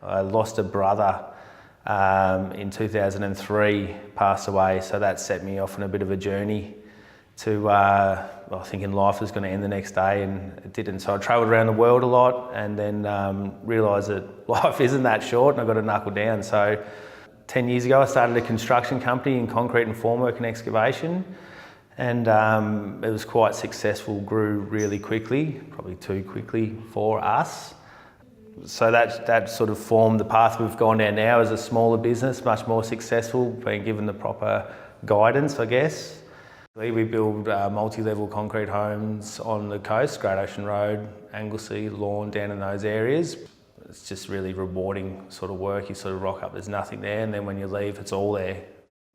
I lost a brother in 2003, passed away, so that set me off on a bit of a journey to, thinking life was going to end the next day, and it didn't. So I travelled around the world a lot, and then realised that life isn't that short, and I've got to knuckle down. So 10 years ago I started a construction company in concrete and formwork and excavation, and it was quite successful, grew really quickly, probably too quickly for us. So that sort of formed the path we've gone down now as a smaller business, much more successful, being given the proper guidance, I guess. We build multi-level concrete homes on the coast, Great Ocean Road, Anglesey, Lorne, down in those areas. It's just really rewarding sort of work. You sort of rock up, there's nothing there, and then when you leave, it's all there.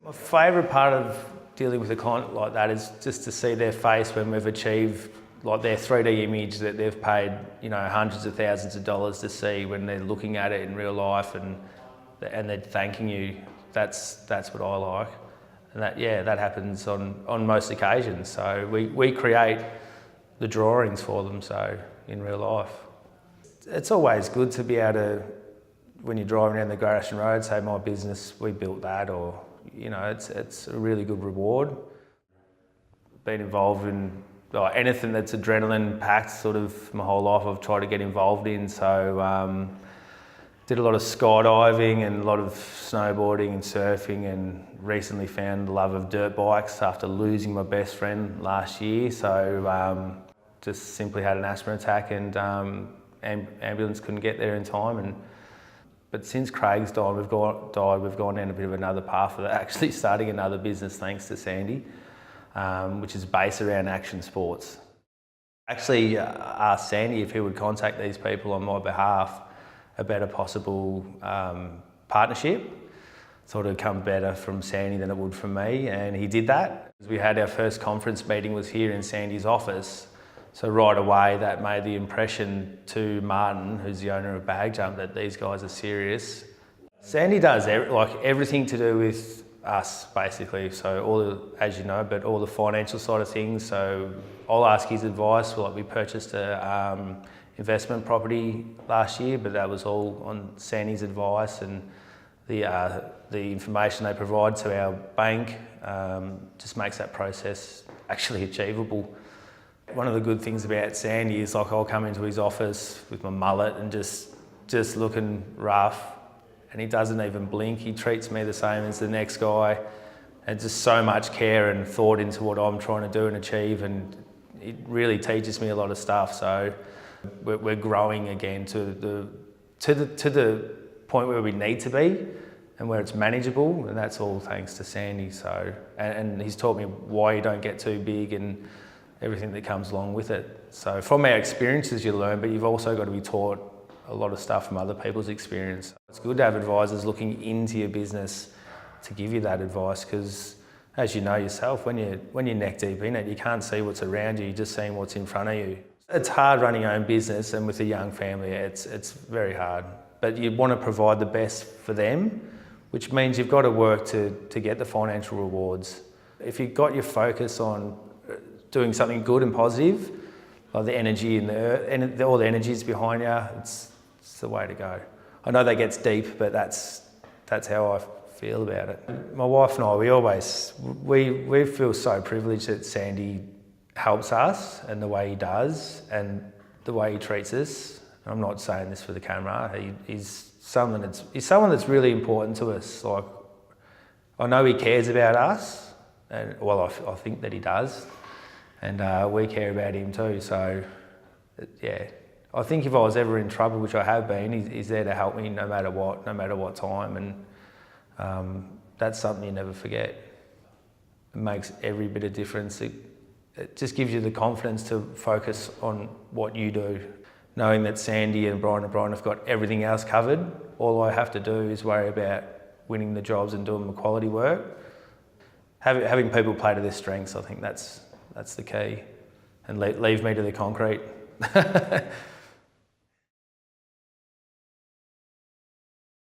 My favourite part of dealing with a client like that is just to see their face when we've achieved like their 3D image that they've paid, hundreds of thousands of dollars to see, when they're looking at it in real life and they're thanking you. That's what I like. And that happens on most occasions. So we create the drawings for them, so in real life. It's always good to be able to, when you're driving down the Great Ocean Road, say my business, we built that, or, it's a really good reward. Been involved in anything that's adrenaline packed sort of my whole life I've tried to get involved in. So did a lot of skydiving and a lot of snowboarding and surfing, and recently found the love of dirt bikes after losing my best friend last year. So just simply had an asthma attack, and ambulance couldn't get there in time. But since Craig's died, we've gone down a bit of another path of actually starting another business thanks to Sandy. Which is based around action sports. Actually asked Sandy if he would contact these people on my behalf about a possible partnership. Thought it'd come better from Sandy than it would from me, and he did that. We had our first conference meeting was here in Sandy's office, so right away that made the impression to Martin, who's the owner of Bag Jump, that these guys are serious. Sandy does everything to do with us, basically. So as you know, but all the financial side of things. So I'll ask his advice. We purchased a investment property last year, but that was all on Sandy's advice, and the information they provide to our bank just makes that process actually achievable. One of the good things about Sandy is I'll come into his office with my mullet and just looking rough, and he doesn't even blink. He treats me the same as the next guy, and just so much care and thought into what I'm trying to do and achieve, and it really teaches me a lot of stuff. So we're growing again to the point where we need to be and where it's manageable, and that's all thanks to Sandy. So and he's taught me why you don't get too big and everything that comes along with it. So from our experiences you learn, but you've also got to be taught a lot of stuff from other people's experience. It's good to have advisors looking into your business to give you that advice, because as you know yourself, when you're neck deep in it, you can't see what's around you, you're just seeing what's in front of you. It's hard running your own business, and with a young family, it's very hard. But you want to provide the best for them, which means you've got to work to get the financial rewards. If you've got your focus on doing something good and positive, like the energy and all the energies behind you, it's the way to go. I know that gets deep, but that's how I feel about it. My wife and I, we feel so privileged that Sandy helps us, and the way he does, and the way he treats us. I'm not saying this for the camera. He's someone that's really important to us. Like, I know he cares about us, and I think that he does, and we care about him too. So, yeah. I think if I was ever in trouble, which I have been, he's there to help me no matter what time, and that's something you never forget. It makes every bit of difference. It just gives you the confidence to focus on what you do. Knowing that Sandy and Bryant have got everything else covered, all I have to do is worry about winning the jobs and doing the quality work. Having people play to their strengths, I think that's the key, and leave me to the concrete.